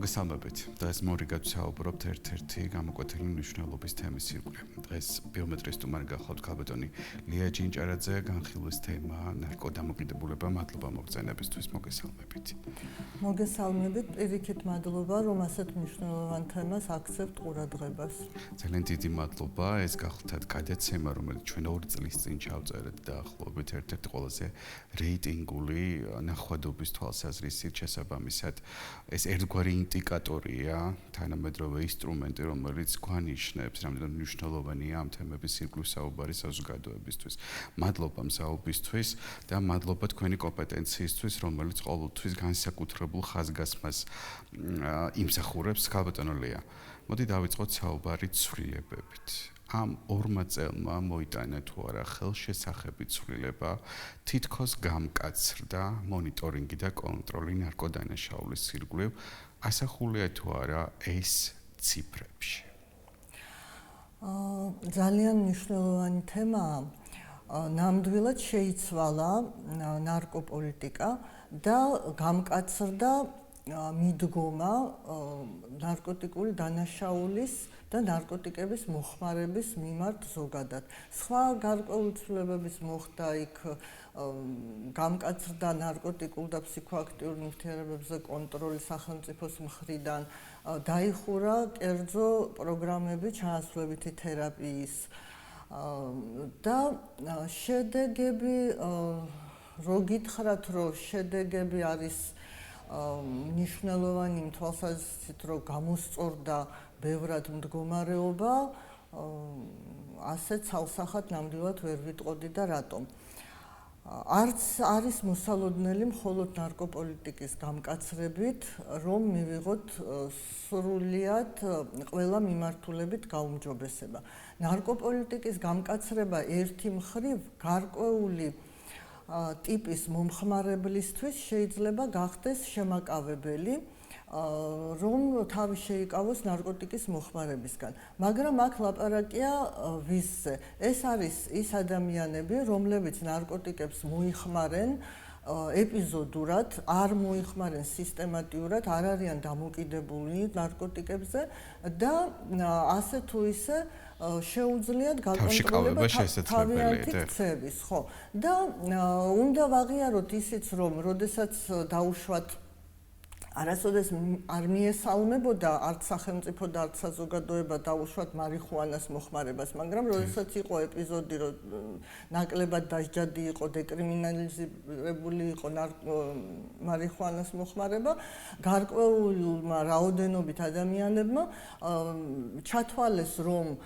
მოგესალმებით. დღეს მორიგად ვსაუბრობთ ერთ-ერთი გამოკვეთილი მნიშვნელობის თემის ირგვლივ. დღეს ბიომეტრიის სტუმარი გახლავთ ქალბატონი ლია ჯინჭარაძე, განხილვის თემა ნარკოდამოკიდებულება. მადლობა მოგზაინებისთვის, მოგესალმებით. მოგესალმებით, პირიქით მადლობა, რომ ასეთ მნიშვნელოვან თემას აქცევთ ყურადღებას. ძალიან დიდი მადლობა, ეს გახლავთ გადაცემა, რომელიც ჩვენ 2 წლის წინ ჩავწერეთ დაახლოებით ერთ-ერთი ყველაზე რეიტინგული ნახვადობის თვალსაზრისით შესაბამისად ეს ერთგვარი ინდიკატორია, თანამედროვე ინსტრუმენტი, რომელიც გვანიშნებს, რამდენად მნიშვნელოვანია ამ თემების ირგვლივ საუბარი საზოგადოებისთვის. მადლობა მსაუბისთვის და მადლობა თქვენი კომპეტენციისთვის, რომელიც ყოველთვის განსაკუთრებულ ხაზგასმას იმსახურებს. ქალბატონო ლია, მოდი დავიწყოთ საუბარი ცვლილებებით. ამ 2 წელმა მოიტანა თუ არა ხელშესახებით ცვლილება, თითქოს გამკაცრდა მონიტორინგი და კონტროლი ნარკოდანაშაულის ირგვლივ. ასახულია თუ არა ეს ციფრებში? ძალიან მნიშვნელოვანი თემაა. ნამდვილად შეიცვალა ნარკოპოლიტიკა და გამკაცრდა მიდგომა ნარკოტიკული დანაშაულის და ნარკოტიკების მოხმარების მიმართ ზოგადად. სხვა გარკვეული ცვლილებების მოხდა იქ გამკაცრდა ნარკოტიკულ და ფსიქოაქტიურ ნივთიერებებზე კონტროლი სახელმწიფოს მხრიდან, დაიხურა კერძო პროგრამები ჩაასვლებითი თერაპიის და შედეგები, რო გითხრათ, რომ შედეგები არის მნიშვნელოვანი იმ თვალსაზრისით, რომ გამოსწორდა ბევრად მდგომარეობა, ასე ცალსახად ნამდვილად ვერ ვიტყოდი და რატომ. არც არის მოსალოდნელი მხოლოდ ნარკოპოლიტიკის გამკაცრებით, რომ მივიღოთ სრულიად ყველა მიმართულებით გაუმჯობესება. ნარკოპოლიტიკის გამკაცრება ერთი მხრივ გარკვეული ტიპის მომხმარებლისთვის შეიძლება გახდეს შემაკავებელი, რომ თავი შეიკავოს ნარკოტიკის მოხმარებისგან. მაგრამ აქ ლაპარაკია ვისზე. ეს არის ის ადამიანები, რომლებიც ნარკოტიკებს მოიხმარენ ეპიზოდურად, არ მოიხმარენ სისტემატიურად, არ არიან დამოკიდებული ნარკოტიკებზე და ასე თუ ისე შეუძლიათ გაკონტროლება თავიანთი ქცევის, ხო. და უნდა ვაღიაროთ ისიც, რომ როდესაც დაუშვათ არასოდეს არ მიესალმებოდა არც სახელმწიფო და არც საზოგადოება დაუშვათ მარიხუანას მოხმარებას, მაგრამ როდესაც იყო ეპიზოდი, რომ ნაკლებად დასჯადი იყო, დეკრიმინალიზებული იყო მარიხუანას მოხმარება, გარკვეულმა რაოდენობით ადამიანებმა ჩათვალეს, რომ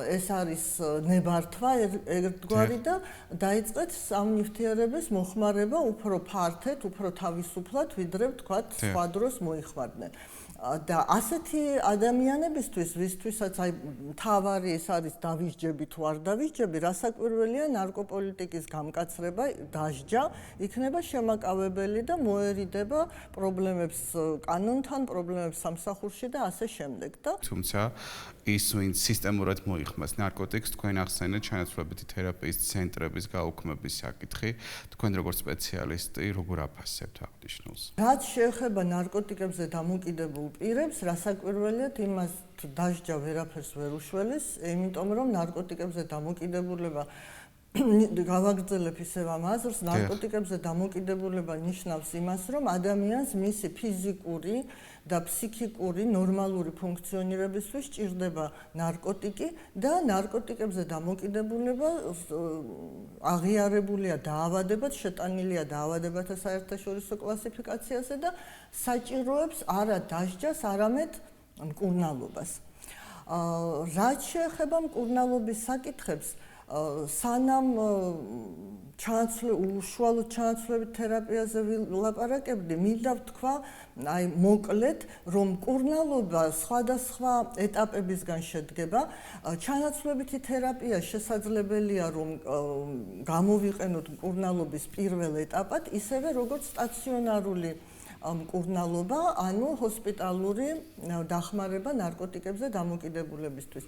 ეს არის ნებართვა ერთგვარი და დაიწყეთ ამ ნივთიერების მოხმარება უფრო ფართედ, უფრო თავისუფლად, ვიდრე ვთქვათ სხვა დროს მოიხმარდნენ. და ასეთი ადამიანებისთვის, ვისთვისაც მთავარი ეს არის დავისჯები თუ არ დავისჯები, რასაკვირველია ნარკოპოლიტიკის გამკაცრება, დასჯა იქნება შემაკავებელი და მოერიდება პრობლემებს კანონთან, პრობლემებს სამსახურში და ასე შემდეგ. თუმცა ის ვინც სისტემურად მოიხმარს ნარკოტიკს, თქვენ ახსენეთ ჩანაცვლებითი თერაპიის ცენტრების გაუქმების საკითხი, თქვენ როგორც სპეციალისტი როგორ აფასებთ აღნიშნულს? რაც შეეხება ნარკოტიკებზე დამოკიდებულ პირებს, რასაკვირველიათ იმას დასჯა ვერაფერს ვერ უშველეს, იმიტომ რომ ნარკოტიკებზე დამოკიდებულება გავაგრძელებ ისევ ამ აზრს, ნარკოტიკებზე დამოკიდებულება ნიშნავს იმას, რომ ადამიანს მისი ფიზიკური და ფსიქიკური ნორმალური ფუნქციონირებისთვის სჭირდება ნარკოტიკი და ნარკოტიკებზე დამოკიდებულება აღიარებულია დაავადებად, შეტანილია დაავადებათა საერთაშორისო კლასიფიკაციაზე და საჭიროებს არა დასჯას, არამედ მკურნალობას. რაც შეეხება მკურნალობის საკითხებს, სანამ უშუალოდ ჩანაცვლებით თერაპიაზე ვილაპარაკებდი, მინდა ვთქვა, აი მოკლედ, რომ მკურნალობა სხვადასხვა ეტაპებისგან შედგება. ჩანაცვლებითი თერაპია შესაძლებელია, რომ გამოვიყენოთ მკურნალობის პირველ ეტაპად, ისევე როგორც სტაციონარული მკურნალობა, ანუ ჰოსპიტალური დახმარება ნარკოტიკებზე დამოკიდებულებისთვის.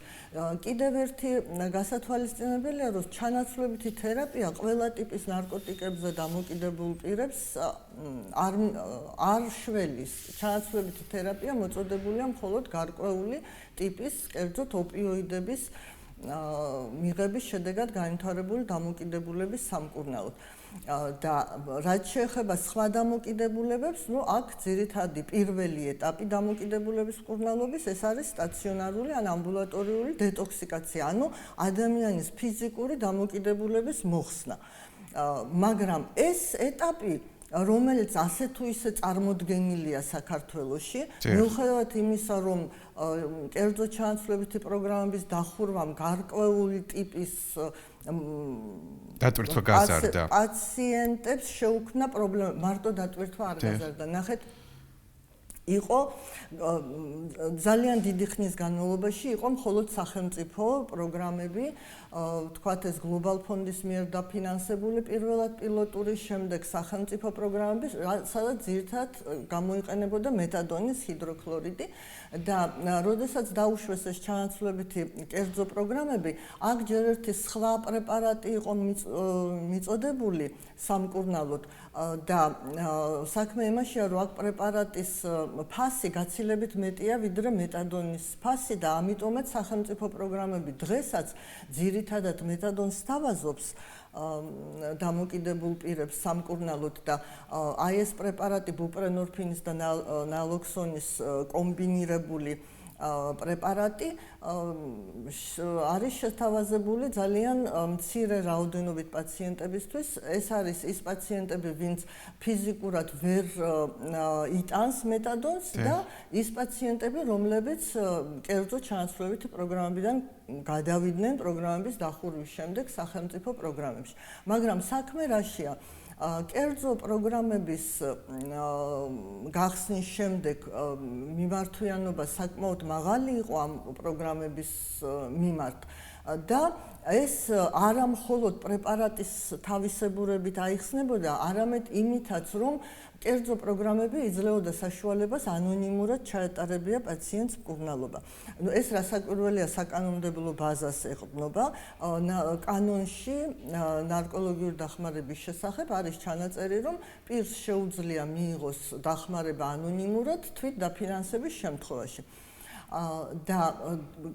კიდევ ერთი გასათვალისწინებელია, რომ ჩანაცვლებითი თერაპია ყველა ტიპის ნარკოტიკებზე დამოკიდებულ პირებს არ შველის. ჩანაცვლებითი თერაპია მოწოდებულია მხოლოდ გარკვეული ტიპის, კერძოდ ოპიოიდების მიღების შედეგად განვითარებული დამოკიდებულების სამკურნალოდ. და რაც შეეხება სხვა დამოკიდებულებებს, აქ ძირითადი პირველი ეტაპი დამოკიდებულების მკურნალობის ეს არის სტაციონარული ან ამბულატორიული დეტოქსიკაცია, ანუ ადამიანის ფიზიკური დამოკიდებულების მოხსნა. მაგრამ ეს ეტაპი, რომელიც ასე თუ ისე წარმოდგენილია საქართველოში, მიუხედავად იმისა, რომ კერძო ჩანაცვლებითი პროგრამების დახურვამ გარკვეული ტიპის დატვირთვა გაზარდა. პაციენტებს შეუქმნა პრობლემა, მარტო დატვირთვა არ გაზარდა. ნახეთ, იყო ძალიან დიდი ხნის განმავლობაში იყო მხოლოდ სახელმწიფო პროგრამები, ვთქვათ ეს გლობალ ფონდის მიერ დაფინანსებული პირველად პილოტური, შემდეგ სახელმწიფო პროგრამები, სადაც ძირითადად გამოიყენებოდა მეტადონის ჰიდროქლორიდი და როდესაც დაუშვეს ეს ჩანაცვლებითი კერძო პროგრამები, აქ ჯერ ერთი სხვა პრეპარატი იყო მიწოდებული სამკურნალოდ და საქმე იმაშია, რომ აქ პრეპარატის ფასი გაცილებით მეტია ვიდრე მეტადონის ფასი და ამიტომაც სახელმწიფო პროგრამები დღესაც ძირითადად მეტადონს სთავაზობს დამოკიდებულ პირებს სამკურნალოდ და აი ეს პრეპარატი ბუპრენორფინის და ნალოქსონის კომბინირებული პრეპარატი არის შეთავაზებული ძალიან მცირე რაოდენობით პაციენტებისთვის. ეს არის ის პაციენტები, ვინც ფიზიკურად ვერ იტანს მეტადონს და ის პაციენტები, რომლებიც კერძო ჩანაცვლებითი პროგრამებიდან გადავიდნენ პროგრამების დახურვის შემდეგ სახელმწიფო პროგრამებში. მაგრამ საქმე რაშია? კერძო პროგრამების გახსნის შემდეგ მიმართვიანობა საკმაოდ მაღალი იყო ამ პროგრამების მიმართ და ეს არა მხოლოდ პრეპარატის თავისებურებით აიხსნებოდა, არამედ იმითაც, რომ კერძო პროგრამები იძლეოდა საშუალებას ანონიმურად ჩაეტარებია პაციენტს მკურნალობა. ეს რასაკვირველია საკანონმდებლო ბაზას ეყრდნობა. კანონში ნარკოლოგიური დახმარების შესახებ არის ჩანაწერი, რომ პირს შეუძლია მიიღოს დახმარება ანონიმურად თვით დაფინანსების შემთხვევაში. და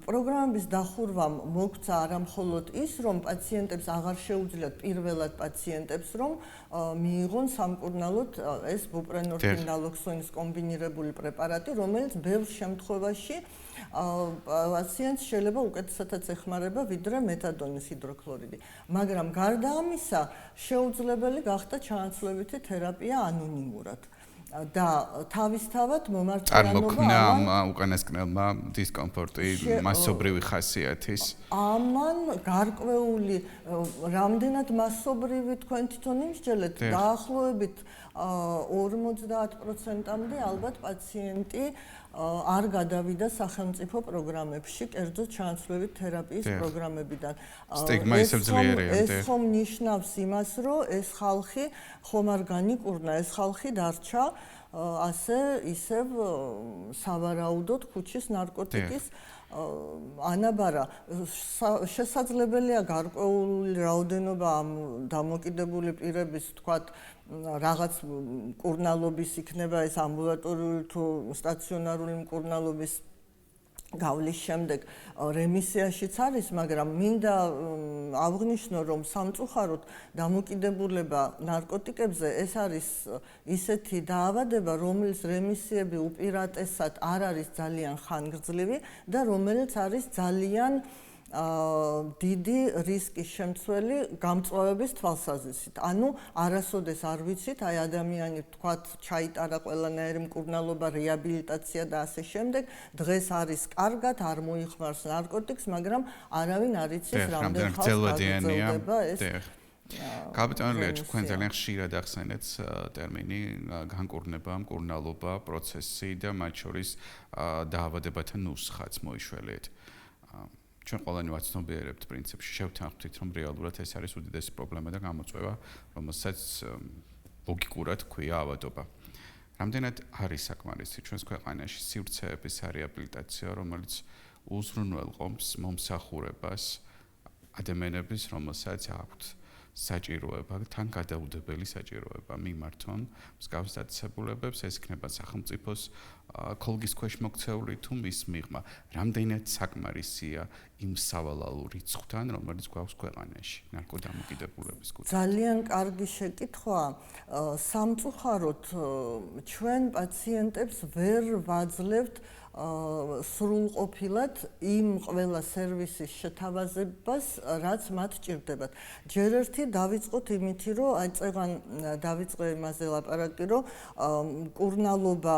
პროგრამების დახურვამ მოგცა არა მხოლოდ ის, რომ პაციენტებს აღარ შეუძლიათ პირველად პაციენტებს რომ მიიღონ სამკურნალოდ ეს ბუპრენორფინ ნალოქსონის კომბინირებული პრეპარატი, რომელიც ბევრ შემთხვევაში პაციენტს შეიძლება უკეთესადაც ეხმარება ვიდრე მეტადონის ჰიდროქლორიდი. მაგრამ გარდა ამისა, შეუძლებელი გახდა ჩანაცვლებითი თერაპია ანონიმურად. და თავისთავად მომართვიანობა წარმოქმნა უკანასკნელმა დისკომფორტი მასობრივი ხასიათის. ამან გარკვეული რამდენად მასობრივი თქვენ თვითონ იმსჯელეთ, დაახლოებით 50%-მდე ალბათ პაციენტი არ გადავიდა სახელმწიფო პროგრამებში, კერძო ჩანაცვლებით თერაპიის პროგრამებიდან. სტიგმა ისევ ძლიერია. ეს ხომ ნიშნავს იმას, რომ ეს ხალხი ხომ არ განიკურნა, ეს ხალხი დარჩა ასე ისევ სავარაუდოდ ქუჩის ნარკოტიკის ანაბარა. შესაძლებელია გარკვეული რაოდენობა ამ დამოკიდებული პირების, თქვათ, რაღაც მკურნალობის იქნება ეს ამბულატორიული თუ სტაციონარული მკურნალობის გავლის შემდეგ რემისიაშიც არის, მაგრამ მინდა აღვნიშნო, რომ სამწუხაროდ დამოკიდებულება ნარკოტიკებზე ეს არის ისეთი დაავადება, რომლის რემისიები უპირატესად არ არის ძალიან ხანგრძლივი და რომელიც არის ძალიან დიდი რისკის შემცველი გამწვავების თვალსაზრისით. ანუ არასოდეს არ ვიცით, აი ადამიანი თქვათ ჩაიტარა ყველანაირი მკურნალობა, რეაბილიტაცია და ასე შემდეგ, დღეს არის კარგად, არ მოიხმარს ნარკოტიკს, მაგრამ არავინ არ იცის რამდენ ხანს გაგრძელდება ეს. კაპიტანი ლია, თქვენ ძალიან ხშირად ახსენეთ ტერმინი განკურნება, მკურნალობა, პროცესი და მათ შორის დაავადებათა ნუსხაც მოიშველეთ. ჩვენ ყველანი ვაცნობიერებთ პრინციპში, შევთანხმდით, რომ რეალურად ეს არის უდიდესი პრობლემა და გამოწვევა, რომელსაც ლოგიკურად ქვია ავადობა. რამდენად არის საკმარისი ჩვენს ქვეყანაში სივრცეების რეაბილიტაცია, რომელიც უზრუნველყოფს მომსახურებას ადამიანების, რომელსაც აქვთ საჭიროება, თან გადაუდებელი საჭიროება მიმართონ მსგავს დაწესებულებებს, ეს იქნება სახელმწიფოს ქოლგის ქვეშ მოქცეული თუ მის მიღმა, რამდენად საკმარისია იმ სავალალო რიცხვთან, რომელიც გვაქვს ქვეყანაში, ნარკოდამოკიდებულების კუთხით. ძალიან კარგი შეკითხვა. სამწუხაროდ ჩვენ პაციენტებს ვერ ვაძლევთ სრულყოფილად იმ ყველა სერვისის შეთავაზებას, რაც მათ ჭირდებათ. ჯერ ერთი დავიწყოთ იმითი, რომ აი წეღან დავიწყე იმაზე ლაპარაკი, რომ მკურნალობა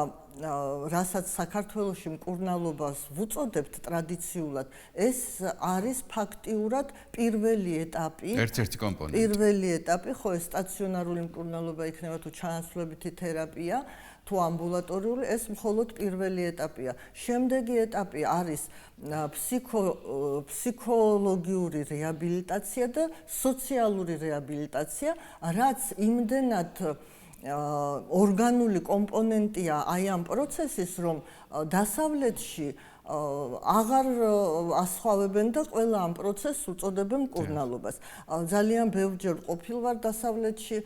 რასაც საქართველოში მკურნალობას ვუწოდებთ ტრადიციულად, ეს არის ფაქტიურად პირველი ეტაპი. ერთ-ერთი კომპონენტი. პირველი ეტაპი, ხო, ეს სტაციონარული მკურნალობა იქნება თუ ჩანაცვლებითი თერაპია, თუ ამბულატორიული, ეს მხოლოდ პირველი ეტაპია. შემდეგი ეტაპი არის ფსიქოლოგიური რეაბილიტაცია და სოციალური რეაბილიტაცია, რაც იმდენად ორგანული კომპონენტია აი ამ პროცესის, რომ დასავლეთში აღარ ასხვავებენ და ყველა ამ პროცესს უწოდებენ მკურნალობას. ძალიან ბევრჯერ ყოფილ ვარ დასავლეთში,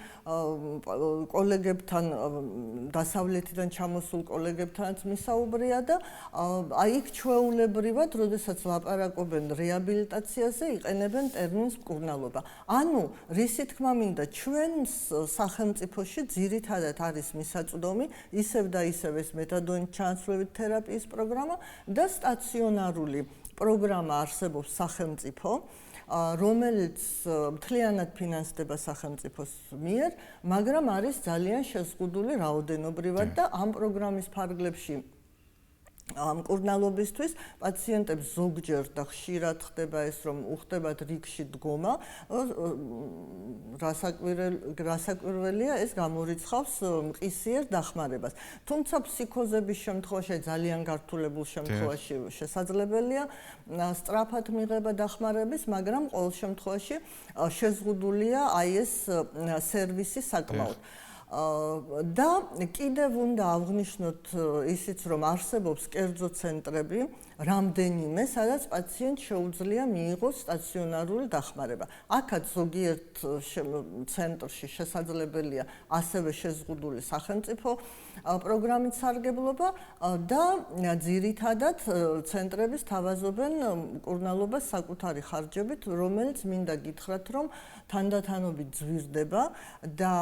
კოლეგებთან, დასავლეთიდან ჩამოსულ კოლეგებთანაც მისაუბრია და აი იქ ჩვეულებრივად, როდესაც ლაპარაკობენ რეაბილიტაციაზე, იყენებენ ტერმინს მკურნალობა. ანუ, რისი თქმა მინდა, ჩვენს სახელმწიფოში ძირითადად არის მისაწვდომი ისევ და ისევ ეს მეთადონის ჩანაცვლებით თერაპიის პროგრამა და სტაციონარული პროგრამა არსებობს სახელმწიფო, რომელიც მთლიანად ფინანსდება სახელმწიფოს მიერ, მაგრამ არის ძალიან შეზღუდული რაოდენობრივად და ამ პროგრამის ფარგლებში მკურნალობისთვის პაციენტებს ზოგჯერ და ხშირად ხდება ეს, რომ უხდებათ რიგში დგომა, რასაკვირველია, ეს გამორიცხავს მყისიერ დახმარებას. თუმცა ფსიქოზების შემთხვევაში, ძალიან გართულებულ შემთხვევაში შესაძლებელია სწრაფად მიღება დახმარების, მაგრამ ყოველ შემთხვევაში შეზღუდულია აი ეს სერვისი საკმაოდ. და კიდევ უნდა აღვნიშნოთ ისიც, რომ არსებობს კერძო ცენტრები, რამდენიმე, სადაც პაციენტს შეუძლია მიიღოს სტაციონარული დახმარება. აქაც ზოგიერთ ცენტრში შესაძლებელია ასევე შეზღუდული სახელმწიფო პროგრამით სარგებლობა და ძირითადად ცენტრები სთავაზობენ მკურნალობას საკუთარი ხარჯებით, რომელიც მინდა გითხრათ, რომ თანდათანობით ძვირდება და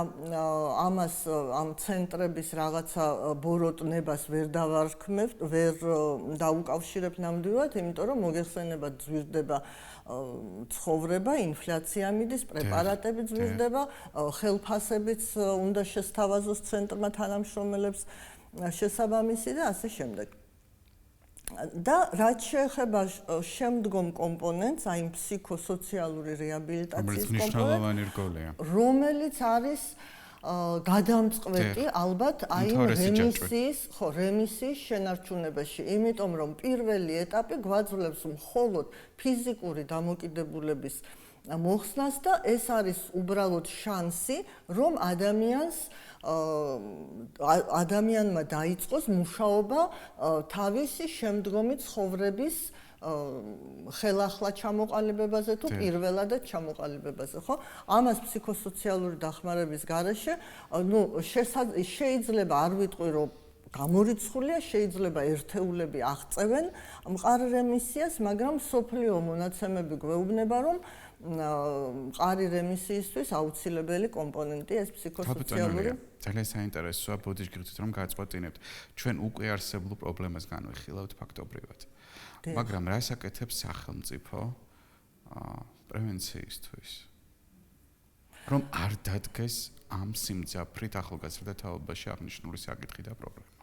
ამას ამ ცენტრების რაღაცა ბოროტნებას ვერ დავარქმევთ, ვერ დაუკავშირებთ ნამდვილად, იმიტომ რომ მოგეხსენებათ ძვირდება ცხოვრება, ინფლაცია მიდის, პრეპარატები ძვირდება, ხელფასებიც უნდა შესთავაზოს ცენტრმა თანამშრომელებს შესაბამისი და ასე შემდეგ. და რაც შეეხება შემდგომ კომპონენტს, აი ფსიქოსოციალური რეაბილიტაციის კომპონენტს, რომელიც არის გადამწყვეტი ალბათ აი რემისიის შენარჩუნებაში, იმიტომ რომ პირველი ეტაპი გვაძლევს მხოლოდ ფიზიკური დამოკიდებულების მოხსნას და ეს არის უბრალოდ შანსი, რომ ადამიანმა დაიწყოს მუშაობა თავისი შემდგომი ცხოვრების ხელახლა ჩამოყალიბებაზე თუ პირველადად ჩამოყალიბებაზე, ხო? ამას ფსიქოსოციალური დახმარების გარეშე, შეიძლება არ ვიტყვი, რომ გამორიცხულია, შეიძლება ერთეულები აღწევენ მყარ რემისიას, მაგრამ სოფლიო მონაცემები გვეუბნება, რომ მყარი რემისიისთვის აუცილებელი კომპონენტია ეს ფსიქოსოციალური. ძალიან საინტერესოა, ბოდიშგირდით რომ გაწყვეტინებთ. ჩვენ უკვე არსებულ პრობლემას განვიხილავთ ფაქტობრივად. მაგრამ რას აკეთებს სახელმწიფო პრევენციისთვის. რომ არ დადგეს ამ სიმძაფრით ახალგაზრდა თაობაში აღნიშნული საკითხი და პრობლემა.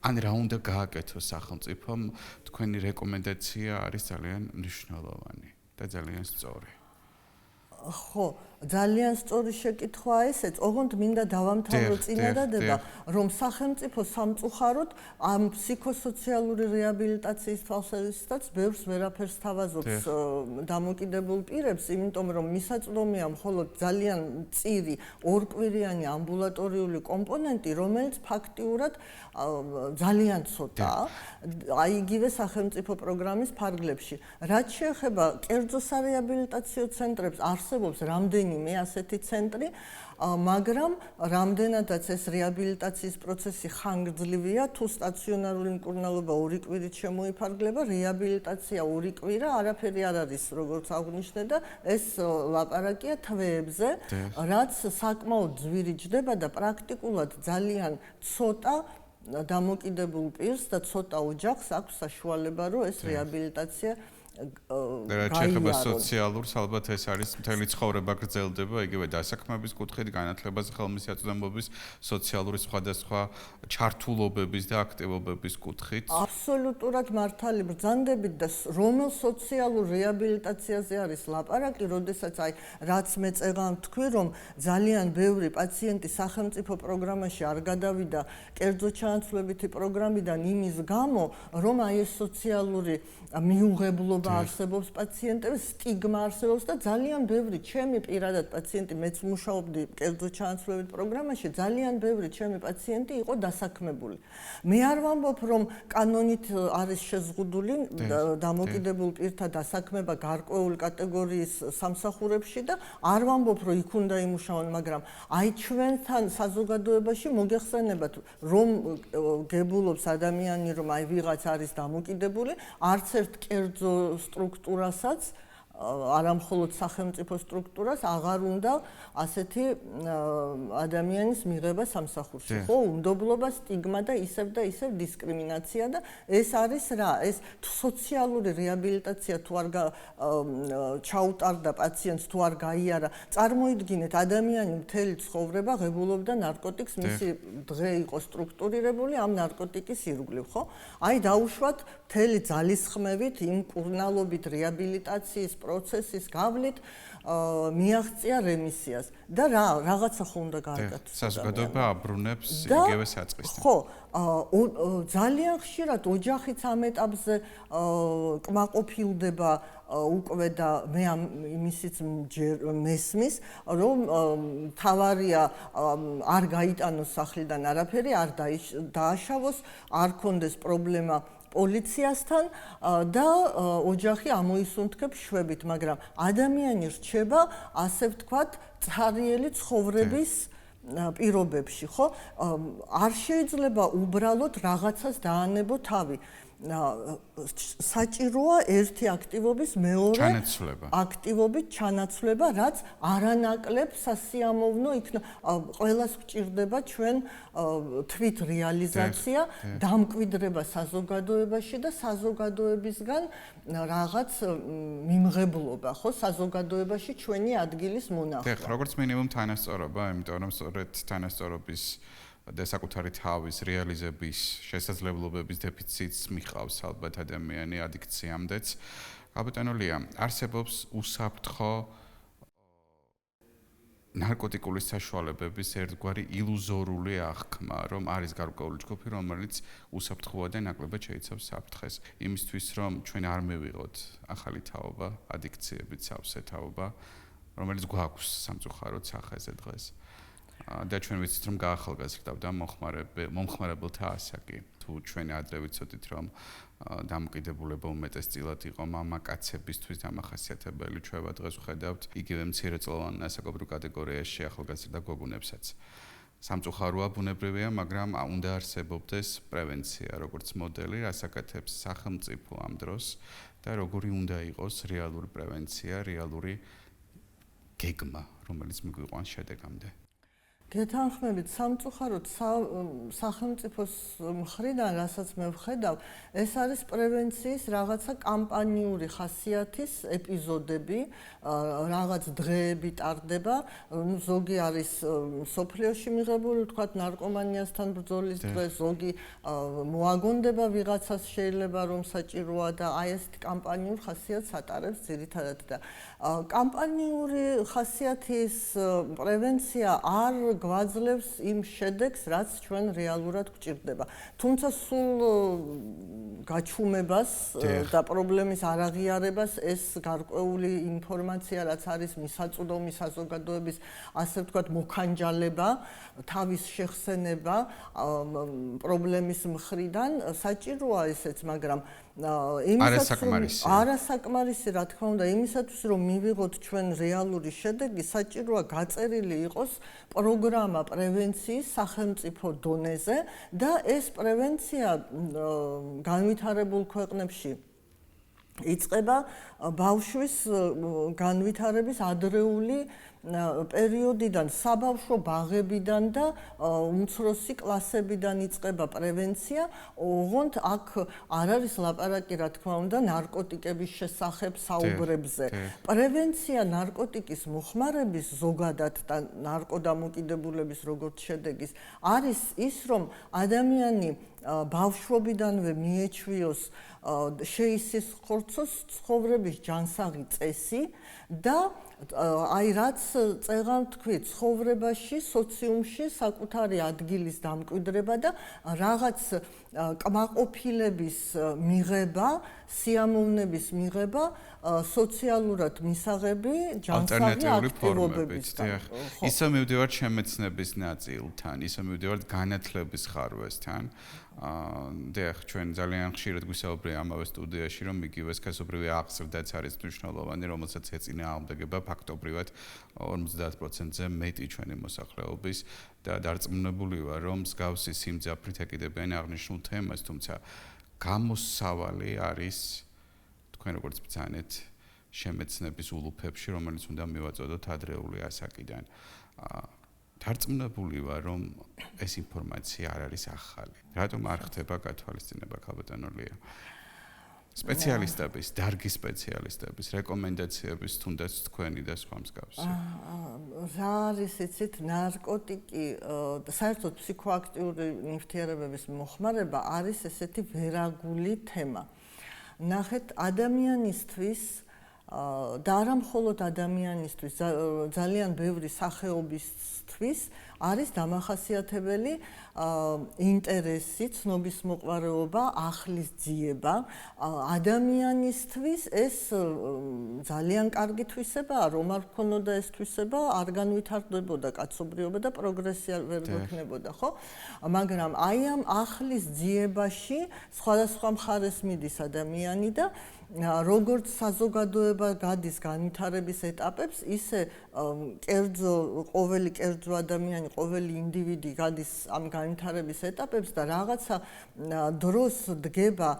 ან რა უნდა გააკეთოს სახელმწიფომ, თქვენი რეკომენდაცია არის ძალიან მნიშვნელოვანი და ძალიან სწორი. ხო, ძალიან სწორი შეკითხვაა ესეც. ოღონდ მინდა დავამთავრო წინადადება, რომ სახელმწიფო სამწუხაროდ ამ ფსიქოსოციალური რეაბილიტაციის თვალსაზრისითაც ბევრს ვერაფერს თავაზობს დამოკიდებულ პირებს, იმიტომ რომ მისაწვდომია მხოლოდ ძალიან მწირი ორკვირიანი ამბულატორიული კომპონენტი, რომელიც ფაქტიურად ძალიან ცოტაა, აი იგივე სახელმწიფო პროგრამის ფარგლებში. რაც შეეხება კერძო სარეაბილიტაციო ცენტრებს, არსებობს რამდენიმე ასეთი ცენტრი, მაგრამ რამდენადაც ეს რეაბილიტაციის პროცესი ხანგრძლივია, თუ სტაციონარული მკურნალობა 2 კვირით შემოიფარგლება, რეაბილიტაცია 2 კვირა არაფერი არ არის, როგორც აღნიშნე და ეს ლაპარაკია თვეებზე, რაც საკმაოდ ძვირი ჯდება და პრაქტიკულად ძალიან ცოტა დამოკიდებულ პირს და ცოტა ოჯახს აქვს საშუალება, რომ ეს რეაბილიტაცია რაც შეეხება სოციალურს, ალბათ ეს არის მთელი ცხოვრება გრძელდება, იგივე დასაქმების კუთხით, განათლებას, ხელმისაწვდომობის, სოციალური სხვადასხვა ჩართულობების და აქტივობების კუთხით. აბსოლუტურად მართალი ბრძანდებით და რომელ სოციალურ რეაბილიტაციაზე არის ლაპარაკი, როდესაც აი რაც მე წეგან თქვი, რომ ძალიან ბევრი პაციენტი სახელმწიფო პროგრამაში არ გადავიდა კერძო ჩანაცვლებითი პროგრამიდან იმის გამო, რომ აი ეს სოციალური მიუღებლობა არსებობს პაციენტებს, სტიგმა არსებობს და ძალიან ბევრი ჩემი პირადად პაციენტი, მეც მუშაობდი კერძო ჩანაცვლებით პროგრამაში, ძალიან ბევრი ჩემი პაციენტი იყო დასაქმებული. მე არ ვამბობ, რომ კანონით არის შეზღუდული დამოკიდებულ პირთა დასაქმება გარკვეული კატეგორიის სამსახურებში და არ ვამბობ, რომ იქ უნდა იმუშაონ, მაგრამ აი ჩვენთან საზოგადოებაში მოგეხსენებათ, რომ გებულობს ადამიანი, რომ აი ვიღაც არის დამოკიდებული, არც ერთ კერძო სტრუქტურასაც არა მხოლოდ სახელმწიფო სტრუქტურას აღარ უნდა ასეთი ადამიანის მიღება სამსახურში. ხო, უნდობლობა, სტიგმა და ისევ დისკრიმინაცია და ეს არის რა? ეს სოციალური რეაბილიტაცია თუ არ ჩაუტარდა პაციენტს, თუ არ გაიარა, წარმოიდგინეთ, ადამიანი მთელი ცხოვრება ღებულობდა ნარკოტიკს, მისი დღე იყო სტრუქტურირებული ამ ნარკოტიკის ირგვლივ, ხო? აი დაუშვათ მთელი ძალისხმევით, იმ მკურნალობით, რეაბილიტაციის პროცესის გავლით მიაღწია რემისიას და რაღაცა ხო უნდა გააკეთოს. საზოგადოება აბრუნებს იგივე საწყისთან. ხო, ძალიან ხშირად ოჯახიც ამ ეტაპზე კმაყოფილდება უკვე და მე იმისიც მესმის, რომ თავარია არ გაიტანოს სახლიდან არაფერი, არ დააშავოს, არ კონდეს პრობლემა პოლიციასთან და ოჯახი ამოისუნთქებს შვებით, მაგრამ ადამიანი რჩება, ასე ვთქვათ, ცარიელი ცხოვრების პირობებში, ხო? არ შეიძლება უბრალოდ რაღაცას დაანებო თავი. საჭიროა ერთი აქტივობის მეორე აქტივობით ჩანაცვლება, რაც არანაკლებ სასიამოვნო იქნება. ყველას გვჭირდება ჩვენ თვით რეალიზაცია, დამკვიდრება საზოგადოებაში და საზოგადოებისგან რაღაც მიმღებლობა, ხო, საზოგადოებაში ჩვენი ადგილის მონახვა. როგორც მინიმუმ თანასწორობა, იმიტომ რომ სწორედ თანასწორობის და საკუთარი თავის რეალიზების შესაძლებლობების დეფიციტს მიყავს ალბათ ადამიანი ადიქციამდეც. კაპიტან ლია, არსებობს უსაფრთხო ნარკოტიკული საშუალებების ერთგვარი ილუზორული აღქმა, რომ არის გარკვეული ჯგუფი, რომელიც უსაფრთხოა და ნაკლებად შეიცავს საფრთხეს. იმისთვის, რომ ჩვენ არ მივიღოთ ახალი თაობა, ადიქციებით სავსე თაობა, რომელიც გვაქვს სამწუხაროდ სახეზე დღეს. და ჩვენ ვიცით, რომ გაახალგაზრდავდა მომხმარებელთა ასაკი. თუ ჩვენ ადრე ვიცოდით, რომ დამოკიდებულება უმეტესწილად იყო მამაკაცებისთვის დამახასიათებელი, ჩვენ დღეს ვხედავთ იგივე მცირეწლოვან ასაკობრივ კატეგორიაში ახალგაზრდა გოგონებსაც. სამწუხაროა, ბუნებრივია, მაგრამ უნდა არსებობდეს პრევენცია, როგორც მოდელი, რასაკეთებს სახელმწიფო ამ დროს და როგორი უნდა იყოს რეალური პრევენცია, რეალური გეგმა, რომელიც მიგვიყვანს შედეგამდე. გეთანხმებით სამწუხაროდ სახელმწიფოს მხრიდან, რასაც მე ვხედავ, ეს არის პრევენციის რაღაცა კამპანიური ხასიათის ეპიზოდები, რაღაც დღეები ტარდება, ზოგი არის სოფლიოში მიღებული, ვთქვათ, ნარკომანიასთან ბრძოლის დღე, ზოგი მოაგონდება ვიღაცას შეიძლება რომ საჭიროა და აი ესეთი კამპანიურ ხასიათს ატარებს ძირითადად და კამპანიური ხასიათის პრევენცია არ გვაძლევს იმ შედეგს, რაც ჩვენ რეალურად გვჭირდება. თუმცა სულ გაჩუმებას და პრობლემის არაღიარებას ეს გარკვეული ინფორმაცია, რაც არის მისაწვდომი საზოგადოების, ასე ვთქვათ, მოქანჯალება, თავის შეხსენება პრობლემის მხრიდან საჭიროა ესეც, მაგრამ არასაკმარისი, რა თქმა უნდა, იმისათვის რომ მივიღოთ ჩვენ რეალური შედეგი, საჭიროა გაწერილი იყოს პროგრამა პრევენციის სახელმწიფო დონეზე და ეს პრევენცია განვითარებულ ქვეყნებში იწყება ბავშვის განვითარების ადრეული პერიოდიდან, საბავშვო ბაღებიდან და უმცროსი კლასებიდან იწყება პრევენცია. ოღონდ აქ არ არის ლაპარაკი, რა თქმა უნდა, ნარკოტიკების შესახებ საუბრებზე. პრევენცია ნარკოტიკის მოხმარების ზოგადად და ნარკოდამოკიდებულების როგორც შედეგის არის ის, რომ ადამიანი ბავშვობიდანვე მიეჩვიოს შეისხორცოს ცხოვრების ჯანსაღი წესი და აი რაც წეღავ თქვი ცხოვრებაში, სოციუმში საკუთარი ადგილის დამკვიდრება და რაღაც კმაყოფილების მიღება, სიამოვნების მიღება, სოციალურად მისაღები, ჯანსაღი აქტივობებით. ისე მივდივართ შემეცნების ნაწილთან, ისე მივდივართ განათლების ხარვესთან. დიახ, ჩვენ ძალიან ხშირად გვისაუბრია ამავე სტუდიაში, რომ იგივე სქესობრივი აღზრდაც არის მნიშვნელოვანი, რომელსაც ეწინააღმდეგება ფაქტობრივად 50%-ზე მეტი ჩვენი მოსახლეობის და დარწმუნებული ვარ, რომ მსგავსი სიმძაფრით ეკიდებიან აღნიშნულ თემას, თუმცა გამოსავალი არის თქვენ როგორც ბრძანეთ შემეცნების ულუფებში, რომელიც უნდა მივაწოდოთ ადრეული ასაკიდან. დარწმუნებული ვარ, რომ ეს ინფორმაცია არ არის ახალი. რატომ არ ხდება გათვალისწინება, ქალბატონო ლია? სპეციალისტების, დარგის სპეციალისტების რეკომენდაციების თუნდაც თქვენი და სხვა მსგავსი. რა არის იცით, ნარკოტიკი, საერთოდ ფსიქოაქტიური ნივთიერებების მოხმარება არის ესეთი ვერაგული თემა. ნახეთ, ადამიანისთვის და არა მხოლოდ ადამიანისთვის, ძალიან ბევრი სახეობისთვის არის დამახასიათებელი ინტერესი, ცნობისმოყვარეობა, ახლის ძიება. ადამიანისთვის ეს ძალიან კარგი თვისებაა, რომ არ ქონოდა ეს თვისება, არ განვითარდებოდა კაცობრიობა და პროგრესია ვერ გვექნებოდა, ხო? მაგრამ აი ამ ახლის ძიებაში სხვადასხვა მხარეს მიდის ადამიანი და როგორც საზოგადოება გადის განვითარების ეტაპებს, ისე ყოველი კერძო ადამიანი, ყოველი ინდივიდი გადის ამ განვითარების ეტაპებს და რაღაცა დროს დგება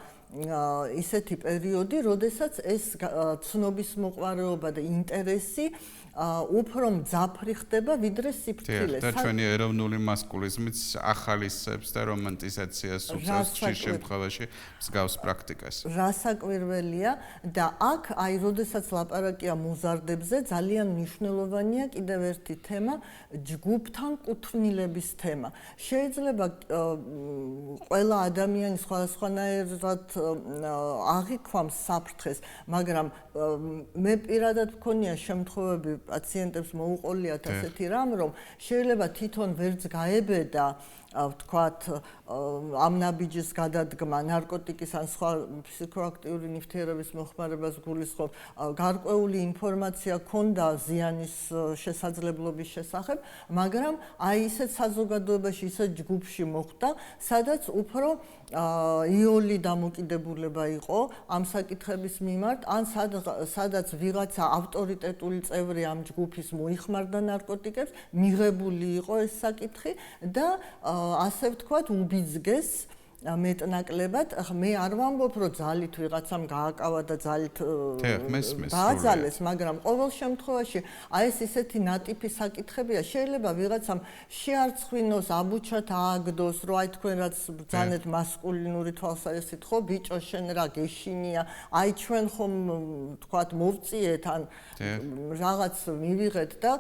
ისეთი პერიოდი, როდესაც ეს ცნობისმოყვარეობა და ინტერესი უფრო მძაფრი ხდება ვიდრე სიფრთხილე. და ჩვენი ეროვნული მასკულიზმიც ახალისებს და რომანტიზაციას უწევს ხშირ შემთხვევაში მსგავს პრაქტიკას. რასაკვირველია და აქ აი როდესაც ლაპარაკია მოზარდებზე, ძალიან მნიშვნელოვანია კიდევ ერთი თემა, ჯგუფთან კუთვნილების თემა. შეიძლება ყველა ადამიანი სხვადასხვანაირად აღიქვამს საფრთხეს, მაგრამ მე პირადად მქონია შემთხვევები პაციენტებს მოუყოლიათ ასეთი რამ, რომ შეიძლება თვითონ ვერც გაებედა ვთქვათ ამ ნაბიჯის გადადგმა, ნარკოტიკის ან სხვა ფსიქოაქტიური ნივთიერების მოხმარებას გულისხმობ, გარკვეული ინფორმაცია ქონდა ზიანის შესაძლებლობის შესახებ, მაგრამ აი ისეთ საზოგადოებაში, ისეთ ჯგუფში მოხვდა, სადაც უფრო იოლი დამოკიდებულება იყო ამ საკითხების მიმართ, ან სადაც ვიღაცა ავტორიტეტული წევრი ამ ჯგუფის მოიხმარდა ნარკოტიკებს, მიღებული იყო ეს საკითხი და ასე ვთქვათ, უბიძგეს მეტნაკლებად. მე არ ვამბობ, რომ ძალით ვიღაცამ გააკავა და ძალით მესმის დააძალეს, მაგრამ ყოველ შემთხვევაში აი ეს ისეთი ნატიფი საკითხებია, შეიძლება ვიღაცამ შეარცხვინოს, აბუჩათ ააგდოს, რომ აი თქვენ რაც ბრძანეთ მასკულინური თვალსაზრისით, ხო, ბიჭო, შენ რა გეშინია, აი ჩვენ ხომ თქვათ მოვწიეთ ან რაღაც მივიღეთ და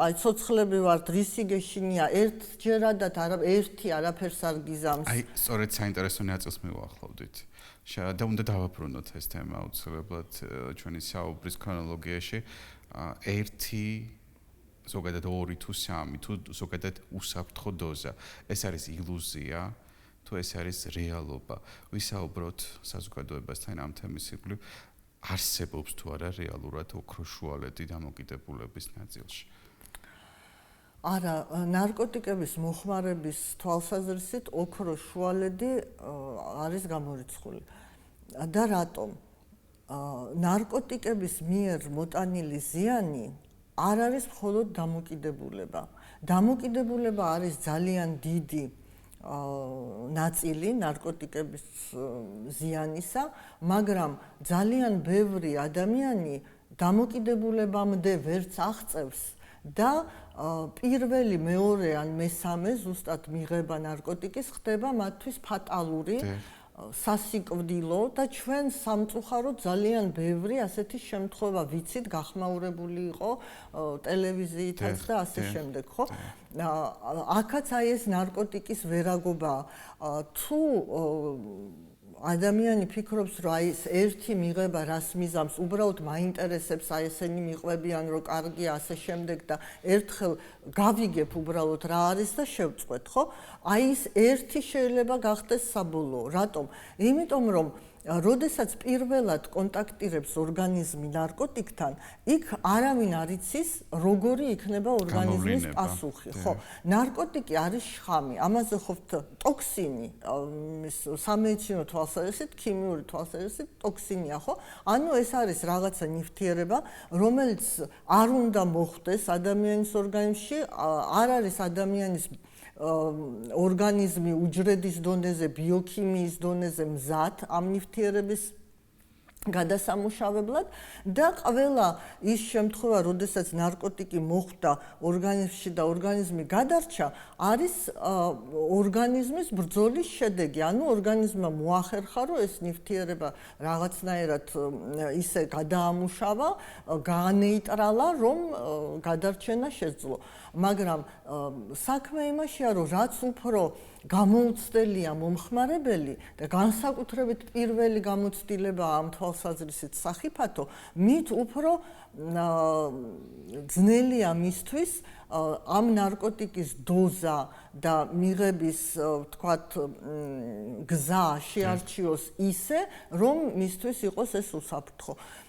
აი ცოცხლები ვართ, რისი გეშინია, ერთჯერადად ერთი არაფერს არ გიზამს. აი სწორედ საინტერესო ნაწილს მივუახლოვდით. და უნდა დავაბრუნოთ ეს თემა აუცილებლად ჩვენი საუბრის ქრონოლოგიაში. ერთი ზოგადად 2 თუ 3 თუ ზოგადად უსაფრთხო დოზა. ეს არის ილუზია თუ ეს არის რეალობა. ვისაუბროთ საზოგადოებასთან ამ თემის ირგვლივ. არსებობს თუ არა რეალურად ოქროშუალედი დამოკიდებულების ნაწილში. არა, ნარკოტიკების მოხმარების თვალსაზრისით ოქროს შუალედი არის გამორიცხული. და რატომ? ნარკოტიკების მიერ მოტანილი ზიანი არ არის მხოლოდ დამოკიდებულება. დამოკიდებულება არის ძალიან დიდი ნაწილი ნარკოტიკების ზიანისა, მაგრამ ძალიან ბევრი ადამიანი დამოკიდებულებამდე ვერც აღწევს და პირველი, მეორე ან მესამე ზუსტად მიღება ნარკოტიკის ხდება მათთვის ფატალური, სასიკვდილო და ჩვენ სამწუხაროდ ძალიან ბევრი ასეთი შემთხვევა ვიცით, გახმაურებული იყო ტელევიზიითაც და ასე შემდეგ, ხო? აქაც აი ეს ნარკოტიკის ვერაგობა თუ ადამიანი ფიქრობს, რომ აი ეს ერთი მიღება რას მიზამს, უბრალოდ მაინტერესებს, აი ესენი მიყვებიან, რომ კარგია, ასე შემდეგ და ერთხელ გავიგებ უბრალოდ რა არის და შევწყვეტ, ხო? აი ეს ერთი შეიძლება გახდეს საბოლოო. რატომ? იმიტომ რომ როდესაც პირველად კონტაქტირებს ორგანიზმი ნარკოტიკთან, იქ არავინ არ იცის, როგორი იქნება ორგანიზმის პასუხი, ხო? ნარკოტიკი არის შხამი, ამაზე ხოვთ ტოქსინი, სამედიცინო თვალსაზრისით, ქიმიური თვალსაზრისით ტოქსინია, ხო? ანუ ეს არის რაღაცა ნივთიერება, რომელიც არ უნდა მოხვდეს ადამიანის ორგანიზმში, არ არის ადამიანის ორგანიზმი უჯრედის დონეზე, ბიოქიმიის დონეზე მზად ამ ნივთიერების გადასამუშავებლად და ყველა ის შემთხვევა, როდესაც ნარკოტიკი მოხვდა ორგანიზმში და ორგანიზმი გადარჩა, არის ორგანიზმის ბრძოლის შედეგი. ანუ ორგანიზმმა მოახერხა, რომ ეს ნივთიერება რაღაცნაირად ისე გადაამუშავა, გაანეიტრალა, რომ გადარჩენა შეძლო. მაგრამ საქმე იმაშია, რომ რაც უფრო გამოუცდელია მომხმარებელი და განსაკუთრებით პირველი გამოცდილება ამ თვალსაზრისით სახიფათო, მით უფრო ძნელია მისთვის ამ ნარკოტიკის დოზა და მიღების, ვთქვათ, გზა შეარჩიოს ისე, რომ მისთვის იყოს ეს უსაფრთხო.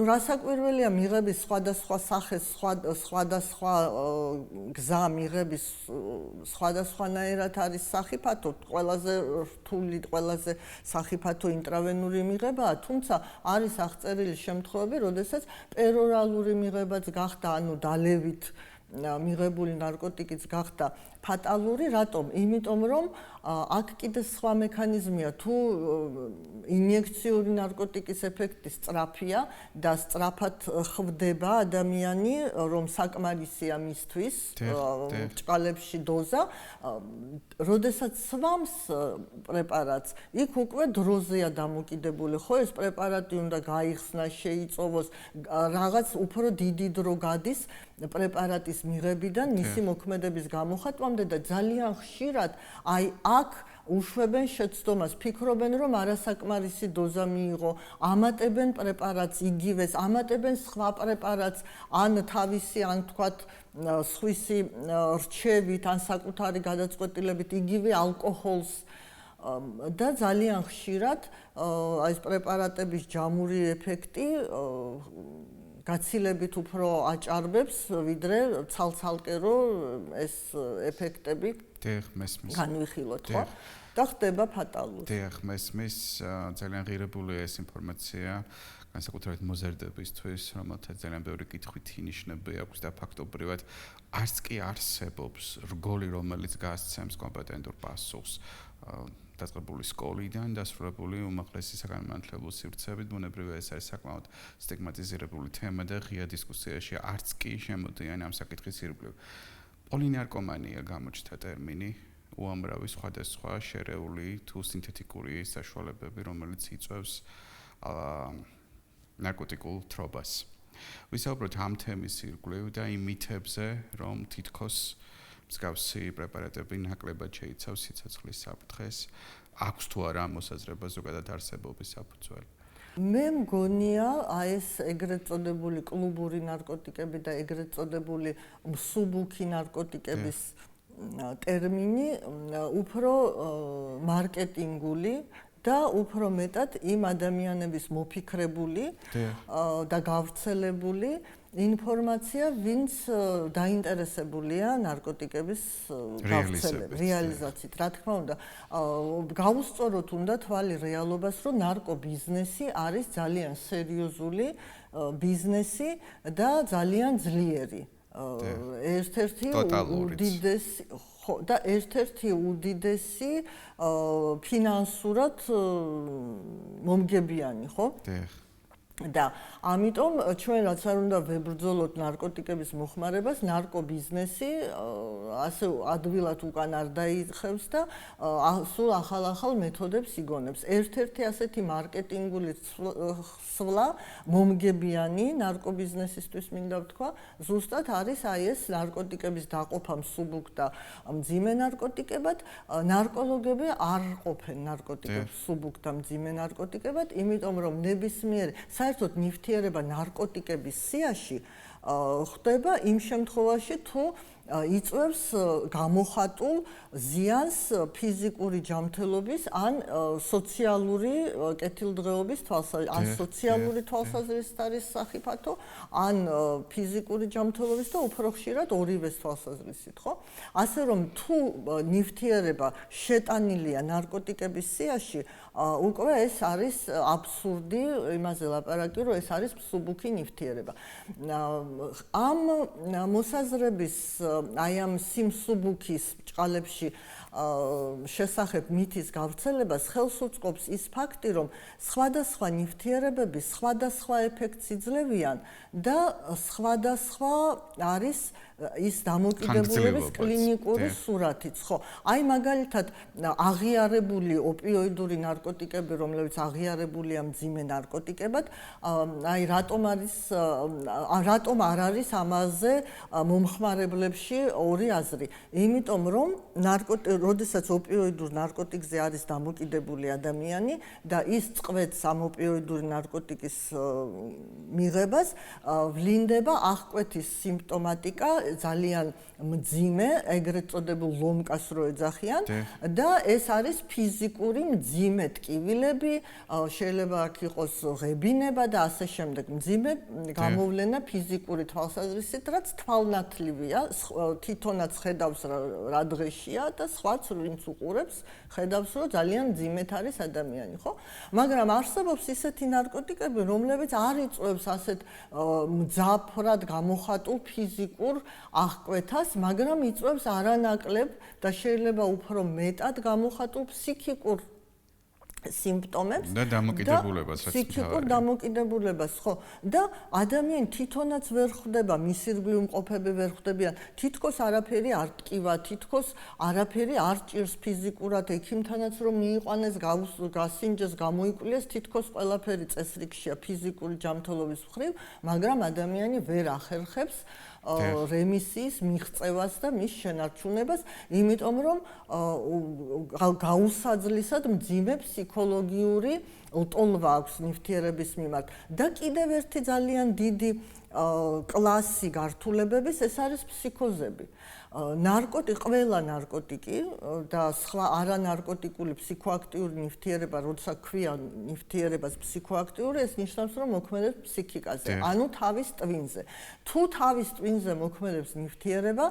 რასაკვირველია მიღების სხვადასხვა სახეს, სხვადასხვა გზა მიღების სხვადასხვანაირად არის სახიფათო, ყველაზე რთული, ყველაზე სახიფათო ინტრავენური მიღებაა, თუმცა არის აღწერილი შემთხვევები, როდესაც პერორალური მიღებაც გახდა, ანუ დალევით მიღებული ნარკოტიკიც გახდა ფატალური, რატომ? იმიტომ რომ აქ კიდე სხვა მექანიზმია, თუ ინიექციური ნარკოტიკის ეფექტი სწრაფია და სწრაფად ხვდება ადამიანი, რომ საკმარისია მისთვის ჭყალებში დოზა, როდესაც სვამს პრეპარატს, იქ უკვე დროზეა დამოკიდებული, ხო, ეს პრეპარატი უნდა გაიხსნას, შეიწოვოს, რაღაც უფრო დიდი დრო გადის პრეპარატის მიღებიდან მისი მოქმედების გამოხატვამდე და ძალიან ხშირად აი აქ უშვებენ შეცდომას, ფიქრობენ, რომ არასაკმარისი დოზა მიიღო, ამატებენ პრეპარატს იგივეს, ამატებენ სხვა პრეპარატს, ან თავისი, ან თქვათ, სხვისი რჩევით, ან საკუთარი გადაწყვეტილებით იგივე ალკოჰოლს და ძალიან ხშირად აი ეს პრეპარატების ჯამური ეფექტი გაცილებით უფრო აჭარბებს, ვიდრე ცალ-ცალკერო ეს ეფექტები განვიხილოთ, ხო? და ხდება ფატალური. დიახ, მესმის ძალიან ღირებულია ეს ინფორმაცია. განსაკუთრებით მოზარდებისთვის, რომელთაც ძალიან ბევრი კითხვით ინიშნები აქვს და ფაქტობრივად არც კი არსებობს რგოლი, რომელიც გასცემს კომპეტენტურ პასუხს დაწყებული სკოლიდან დასრულებული უმაღლესი საგანმანათლებლო სივრცეებით. ბუნებრივია ეს არის საკმაოდ სტიგმატიზირებული თემა და ღია დისკუსიაში არც კი შემოდიან ამ საკითხის ირგვლივ. პოლინარკომანია გამოჩნდა ტერმინი, უამრავი სხვადასხვა შერეული თუ სინთეთიკური საშუალებები, რომელიც იწვევს ნარკოტიკულ თრობას. ვისაუბროთ ამ თემის ირგვლივ და იმ მითებზე, რომ თითქოს მსგავსი პრეპარატები ნაკლებად შეიცავს სიცოცხლის საფრთხეს, აქვს თუ არა მოსაზრება ზოგადად არსებობის საფუძველი. მე მგონია, ეს ეგრეთ წოდებული კლუბური ნარკოტიკები და ეგრეთ წოდებული მსუბუქი ნარკოტიკების ტერმინი უფრო მარკეტინგული და უფრო მეტად იმ ადამიანების მოფიქრებული და გავრცელებული ინფორმაცია, ვინც დაინტერესებულია ნარკოტიკების რეალიზაციით. რა თქმა უნდა, გაუსწოროთ უნდა თვალი რეალობას, რომ ნარკობიზნესი არის ძალიან სერიოზული ბიზნესი და ძალიან ძლიერი. ერთ-ერთი უდიდესი ფინანსურად მომგებიანი, ხო? და ამიტომ ჩვენ რაც არ უნდა ვებრძოლოთ ნარკოტიკების მოხმარებას, ნარკობიზნესი ასე ადვილად უკან არ დაიხევს და სულ ახალ მეთოდებს იგონებს. ერთ-ერთი ასეთი მარკეტინგული სვლა მომგებიანი ნარკობიზნესისთვის მინდა ვთქვა, ზუსტად არის ეს ნარკოტიკების დაყოფა მსუბუქ და მძიმე ნარკოტიკებად. ნარკოლოგები არ ყოფენ ნარკოტიკებს მსუბუქ და მძიმე ნარკოტიკებად, იმიტომ რომ ნებისმიერი საერთოდ ნივთიერება ნარკოტიკების სიაში ხდება იმ შემთხვევაში, თუ იწვევს გამოხატულ ზიანს ფიზიკური ჯანმრთელობის ან სოციალური კეთილდღეობის ან სოციალური თვალსაზრისით არის სახიფათო, ან ფიზიკური ჯანმრთელობის და უფრო ხშირად ორივეს თვალსაზრისით, ხო? ასე რომ თუ ნივთიერება შეტანილია ნარკოტიკების სიაში, უკვე ეს არის აბსურდი, იმაზე ლაპარაკი, რომ ეს არის მსუბუქი ნივთიერება. ამ მოსაზრების აი ამ სიმსუბუქის ბრჭყალებში შესახებ მითის გავრცელებას ხელს უწყობს ის ფაქტი, რომ სხვადასხვა ნივთიერებები სხვადასხვა ეფექტს იძლევიან და სხვადასხვა არის ის დამოკიდებულების კლინიკური სურათიც, ხო? აი მაგალითად აღიარებული ოპიოიდური ნარკოტიკები, რომლებიც აღიარებულია მძიმე ნარკოტიკებად, აი რატომ არ არის ამაზე მომხმარებლებში ორი აზრი? იმიტომ რომ როდესაც ოპიოიდურ ნარკოტიკზე არის დამოკიდებული ადამიანი და ის წყვეტს ამ ოპიოიდური ნარკოტიკის მიღებას, ვლინდება აღკვეთის სიმპტომატიკა ძალიან მძიმე, ეგრეთ წოდებულ ლომკას რო ეძახიან და ეს არის ფიზიკური მძიმე ტკივილები, შეიძლება აქ იყოს ღებინება და ასე შემდეგ. მძიმე გამოვლენა ფიზიკური თვალსაზრისით, რაც თვალნათლივია, თვითონაც ხედავს რა დღეშია და სხვაც ვინც უყურებს, ხედავს რომ ძალიან მძიმედ არის ადამიანი, ხო? მაგრამ არსებობს ისეთი ნარკოტიკები, რომლებიც არ იწვევს ასეთ მძაფრად გამოხატულ ფიზიკურ აღკვეთას, მაგრამ იწვევს არანაკლებ და შეიძლება უფრო მეტად გამოხატულ ფსიქიკურ სიმპტომებს და დამოკიდებულებას, რაც ფსიქიკურ დამოკიდებულებას, ხო? და ადამიანი თვითონაც ვერ ხვდება, მის ირგვლივ მყოფები ვერ ხვდებიან, თითქოს არაფერი არ ტკივა, თითქოს არაფერი არ ჭირს ფიზიკურად, ექიმთანაც რომ მიიყვანეს, გასინჯეს, გამოიკვლიეს, თითქოს ყველაფერი წესრიგშია ფიზიკური ჯანმრთელობის მხრივ, მაგრამ ადამიანი ვერ ახერხებს რემისიის მიღწევას და მის შენარჩუნებას, იმიტომ რომ გაუსაძლისად მძიმე ფსიქოლოგიური ლტოლვა აქვს ნივთიერების მიმართ. და კიდევ ერთი ძალიან დიდი კლასი გართულებების ეს არის ფსიქოზები. ყველა ნარკოტიკი და სხვა არანარკოტიკული ფსიქოაქტიური ნივთიერება, როცა ქვია ნივთიერებას ფსიქოაქტიური, ეს ნიშნავს, რომ მოქმედებს ფსიქიკაზე, ანუ თავის ტვინზე. თუ თავის ტვინზე მოქმედებს ნივთიერება,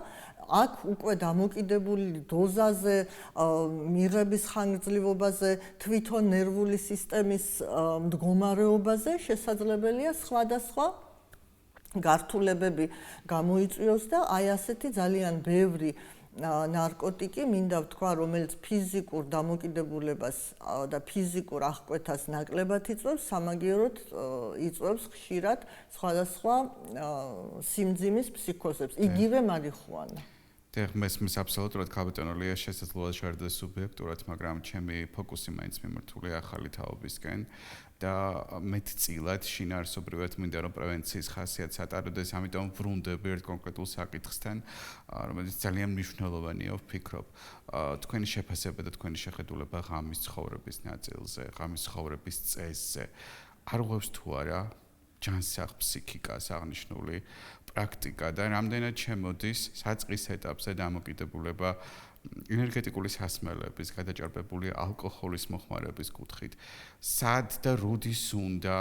აქ უკვე დამოკიდებული დოზაზე, მიღების ხანგრძლივობაზე, თვითონ ნერვული სისტემის მდგომარეობაზე შესაძლებელია სხვადასხვა გართულებები გამოიწვიოს და აი ასეთი ძალიან ბევრი ნარკოტიკი, მინდა ვთქვა, რომელიც ფიზიკურ დამოკიდებულებას და ფიზიკურ აღკვეთას ნაკლებად იწვევს, სამაგიეროდ იწვევს ხშირად სხვადასხვა სიმძიმის ფსიქოზებს, იგივე მარიხუანა. მესმის აბსოლუტურად კაპიტონულია შესაძლოა შარდეს სუბიექტურად, მაგრამ ჩემი ფოკუსი მაინც მიმართულია ახალი თაობისკენ და მეტწილად შინაარსობრივად მინდა რომ პრევენციის ხასიათს ატარებდეს, ამიტომ ვრუნდები ერთ კონკრეტულ საკითხთან, რომელიც ძალიან მნიშვნელოვანია, ვფიქრობ. თქვენი შეფასება და თქვენი შეხედულება ღამის ცხოვრების ნაწილზე, ღამის ცხოვრების წესზე არ ღვევს თუ არა ჯანსაღ ფსიქიკას აღნიშნული პრაქტიკა და რამდენად შემოდის საწყის ეტაპზე დამოკიდებულება ენერგეტიკული სასმელების, გადაჭარბებული ალკოჰოლის მოხმარების კუთხით. სად და როდის უნდა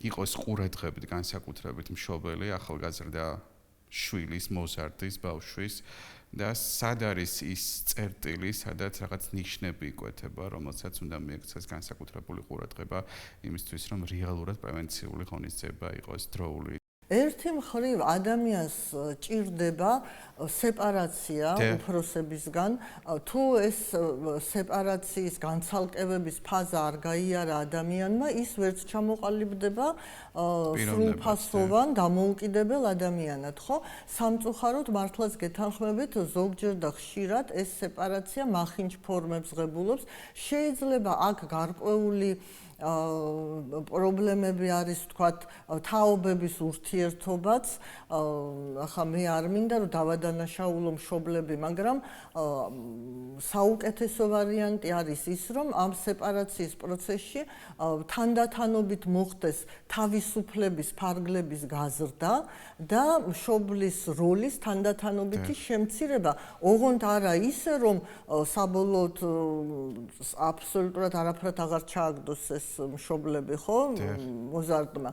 იყოს ყურადღებით განსაკუთრებით მშობელი ახალგაზრდა შვილის, მოზარდის, ბავშვის და სად არის ის წერტილი, სადაც რაღაც ნიშნები იკვეთება, რომელსაც უნდა მიექცეს განსაკუთრებული ყურადღება იმისთვის, რომ რეალურად პრევენციული ღონისძიება იყოს დროული. ერთი მხრივ ადამიანს ჭირდება სეპარაცია უფროსებისგან, თუ ეს სეპარაციის განცალკევების ფაზა არ გაიარა ადამიანმა, ის ვერც ჩამოყალიბდება სრულფასოვან დამოუკიდებელ ადამიანად, ხო? სამწუხაროდ მართლაც გეთანხმებით, ზოგჯერ და ხშირად ეს სეპარაცია მახინჯ ფორმებს ღებულობს, შეიძლება აქ გარკვეული პრობლემები არის, ვთქვათ, თაობების ურთიერთობაც. ახლა მე არ მინდა რომ დავადანაშაულო მშობლები, მაგრამ საუკეთესო ვარიანტი არის ის, რომ ამ სეპარაციის პროცესში თანდათანობით მოხდეს თავისუფლების ფარგლების გაზრდა და მშობლის როლის თანდათანობითი შემცირება. ოღონდ არა ისე, რომ საბოლოოდ აბსოლუტურად არაფრად აღარ ჩააგდოს ეს მშობლები, ხო? მოზარდმა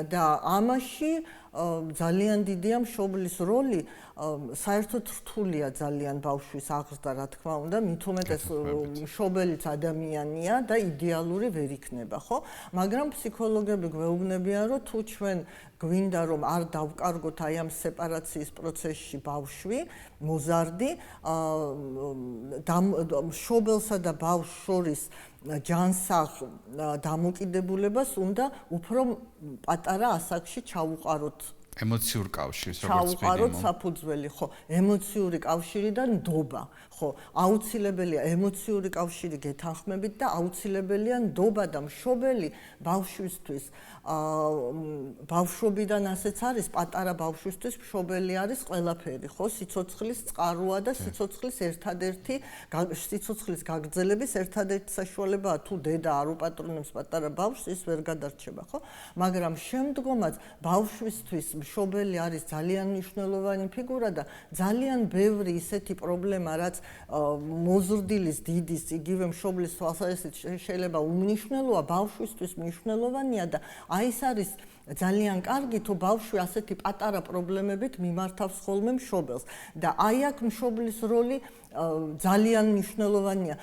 და ამაში ძალიან დიდია მშობლის როლი, საერთოდ რთულია ძალიან ბავშვის აღზრდა, რა თქმა უნდა, მით უმეტეს მშობელიც ადამიანია და იდეალური ვერ იქნება, ხო? მაგრამ ფსიქოლოგები გვეუბნებიან, რომ თუ ჩვენ გვინდა რომ არ დავკარგოთ აი ამ სეპარაციის პროცესში ბავშვი, მოზარდი, მშობელსა და ბავშვს შორის ჯანსაღ დამოკიდებულებას უნდა უფრო პატარა ასაკში ჩაუყაროთ. ემოციურ კავშირს, როგორც ჩაუყაროთ საფუძველი, ხო, ემოციური კავშირი და ნდობა, ხო, აუცილებელია ემოციური კავშირი გეთანხმებით და აუცილებელია ნდობა და მშობელი ბავშვისთვის. ბავშვობიდან ასეც არის, პატარა ბავშვისთვის მშობელი არის ყველაფერი, ხო, სიცოცხლის წყაროა და სიცოცხლის ერთადერთი სიცოცხლის გაგრძელების ერთადერთი საშუალებაა, თუ დედა არ უპატრონებს პატარა ბავშვს, ის ვერ გადარჩება, ხო? მაგრამ შემდგომაც ბავშვისთვის მშობელი არის ძალიან მნიშვნელოვანი ფიგურა და ძალიან ბევრი ისეთი პრობლემა, რაც მოზრდილის დიდის, იგივე მშობლის თვალსაზრისით შეიძლება უმნიშვნელოა, ბავშვისთვის მნიშვნელოვანია და აი ეს არის ძალიან კარგი, თუ ბავშვი ასეთი პატარა პრობლემებით მიმართავს ხოლმე მშობელს და აი აქ მშობლის როლი ძალიან მნიშვნელოვანია,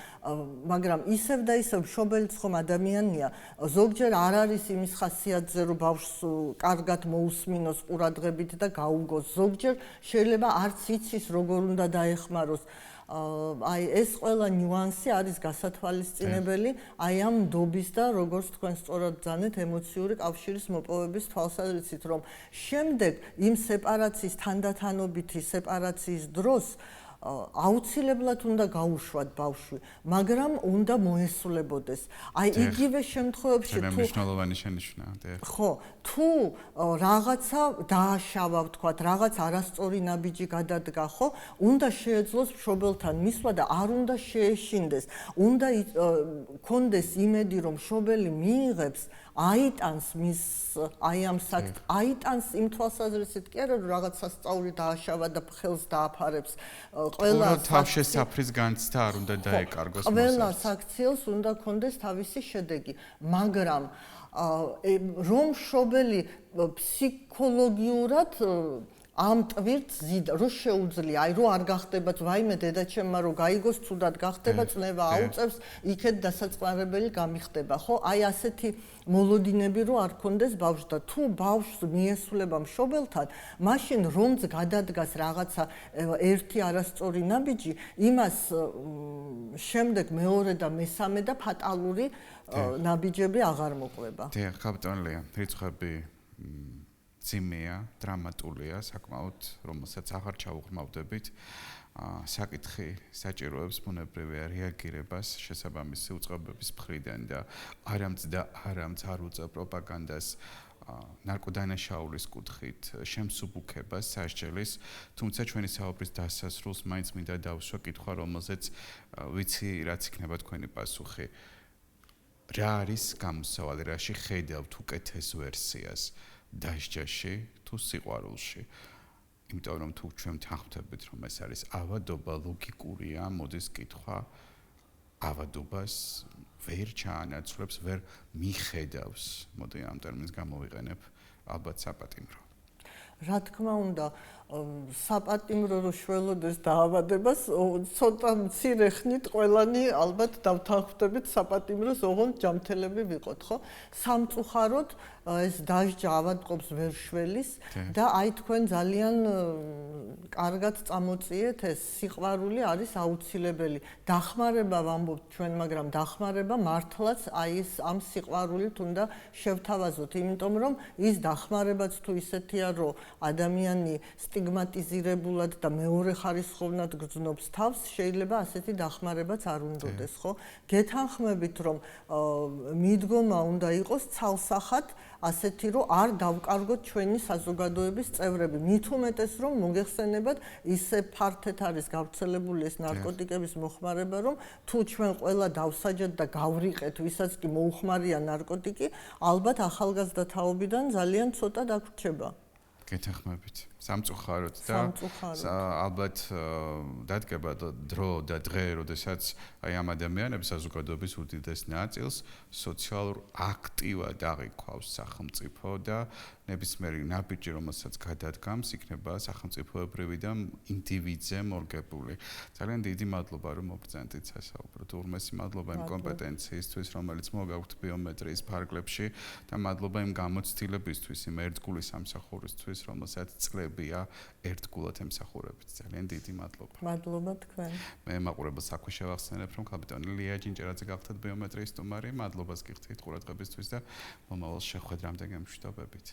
მაგრამ ისევ და ისევ მშობელიც ხომ ადამიანია, ზოგჯერ არ არის იმის ხასიათზე, რომ ბავშვს კარგად მოусმინოს ყურადღებით და გაუგოს, ზოგჯერ შეიძლება არც იცის როგორ უნდა დაეხმაროს. აი ეს ყველა ნიუანსი არის გასათვალისწინებელი აი ამ ნდობის და როგორც თქვენ სწორად ბრძანეთ ემოციური კავშირის მოპოვების თვალსაზრისით, რომ შემდეგ იმ სეპარაციის თანდათანობითი სეპარაციის დროს აუცილებლად უნდა გაუშვათ ბავშვი, მაგრამ უნდა მოესწრებოდეს. აი იგივე შემთხვევებში თუ მნიშვნელოვანი შენიშვნაა, ხო, თუ რაღაცა დააშავა, ვთქვათ, რაღაც არასწორი ნაბიჯი გადადგა, ხო, უნდა შეეძლოს მშობელთან მისვლა და არ უნდა შეეშინდეს. უნდა კონდეს იმედი, რომ მშობელი მიიღებს აიტანს მის აი ამ საკითხს, აიტანს იმ თვალსაზრისით კი არა, რომ რაღაც სასწაული დააშავა და ხელს დააფარებს. ყველა თავშესაფრის განცდა არ უნდა დაეკარგოს. ყველა საქციელს უნდა კონდეს თავისი შედეგი, მაგრამ რომ მშობელი ფსიქოლოგიურად ამ ტვირთს ზიდა რო შეუძლია, აი რო არ გახდებათ, ვაიმე დედაჩემმა რო გაიგოს, ცუდად გახდება, წნევა აუწევს, იქეთ დასაწყარებელი გამიხდება, ხო? აი ასეთი მოლოდინები რო არ კონდეს ბავშვს და თუ ბავშვს მიესულება მშობელთან, მაშინ რომც გადადგას რაღაცა ერთი არასწორი ნაბიჯი, იმას შემდეგ მეორე და მესამე და ფატალური ნაბიჯები აღარ მოყვება. დიახ, კაპიტანი ლია, რიცხვები ძიმეა, დრამატულია, საკმაოდ, რომელსაც აღარ ჩავუღრმავდებით. საკითხი საჭიროებს ბუნებრივია რეაგირებას შესაბამისი უწყებების მხრიდან და არამც არ უწევ პროპაგანდას ნარკოდანაშაულის კუთხით შემსუბუქებას სასჯელის, თუმცა ჩვენი საუბრის დასასრულს მაინც მინდა დავსვა კითხვა, რომელზეც ვიცი რაც იქნება თქვენი პასუხი. რა არის გამოსავალი, რაში ხედავთ უკეთეს ვერსიას დასჯაში თუ სიყვარულში? იმიტომ რომ თუ ჩვენ თანხმდებით რომ ეს არის ავადობა, ლოგიკურია, მოდის კითხვა ავადობას ვერ ჩაანაცვლებს, ვერ მიხედავს. მოდი ამ ტერმინს გამოვიყენებ, ალბათ საპატიმრო. რა თქმა უნდა, საპატიმრო რო შველოდეს დაავადებას, ცოტა მცირე ხნით ყველანი ალბათ დავთანხმდებით საპატიმროს, ოღონდ ჯამთელები ვიყოთ, ხო? სამწუხაროდ ეს დასჯა ავადმყოფს ვერ შველის და აი თქვენ ძალიან კარგად წამოწიეთ, ეს სიყვარული არის აუცილებელი. დახმარება ვამბობთ ჩვენ, მაგრამ დახმარება მართლაც აი ეს ამ სიყვარულით უნდა შევთავაზოთ, იმიტომ რომ ის დახმარებაც თუ ისეთია, რომ ადამიანი სტიგმატიზირებულად და მეორეხარისხოვნად გრძნობს თავს, შეიძლება ასეთი დახმარებაც არ უნდოდეს, ხო? გეთანხმებით, რომ მიდგომა უნდა იყოს ცალსახად, ასეთი რომ არ დავკარგოთ ჩვენი საზოგადოების წევრები. მით უმეტეს რომ მოგეხსენებათ, ისე ფართეთ არის გავრცელებული ეს ნარკოტიკების მოხმარება, რომ თუ ჩვენ ყველა დავსაჯეთ და გავრიყეთ, ვისაც კი მოუხმარია ნარკოტიკი, ალბათ ახალგაზრდა თაობიდან ძალიან ცოტა დაგვრჩება. გეთანხმებით. სამწუხაროდ და ალბათ დადგება დრო და დღე, როდესაც აი ამ ადამიანებს საზოგადოების უდიდეს ნაწილს სოციალურ აქტივად აღიქვავს სახელმწიფო და ნებისმიერი ნაბიჯი, რომელსაც გადადგამს, იქნება სახელმწიფოებრივი და ინდივიდზე მორგებული. ძალიან დიდი მადლობა, რომ მოგბრძანეთ სასაუბროდ. ურმესი მადლობა იმ კომპეტენციისთვის, რომელიც მოგაქვთ ბიომეტრიის ფარგლებში და მადლობა იმ გამოცდილებისთვის, იმ ერთგული სამსახურისთვის, რომელსაც წლებია ერთგულად ემსახურებით. ძალიან დიდი მადლობა. მადლობა თქვენ. მე მაყურებელს საქმე შევახსენებ, რომ კაპიტანი ლია ჯინჯერაძე გახდათ ბიომეტრიის სტუმარი. მადლობას გიხდით ყურადღებისთვის და მომავალ შეხვედრამდე გემშვიდობებით.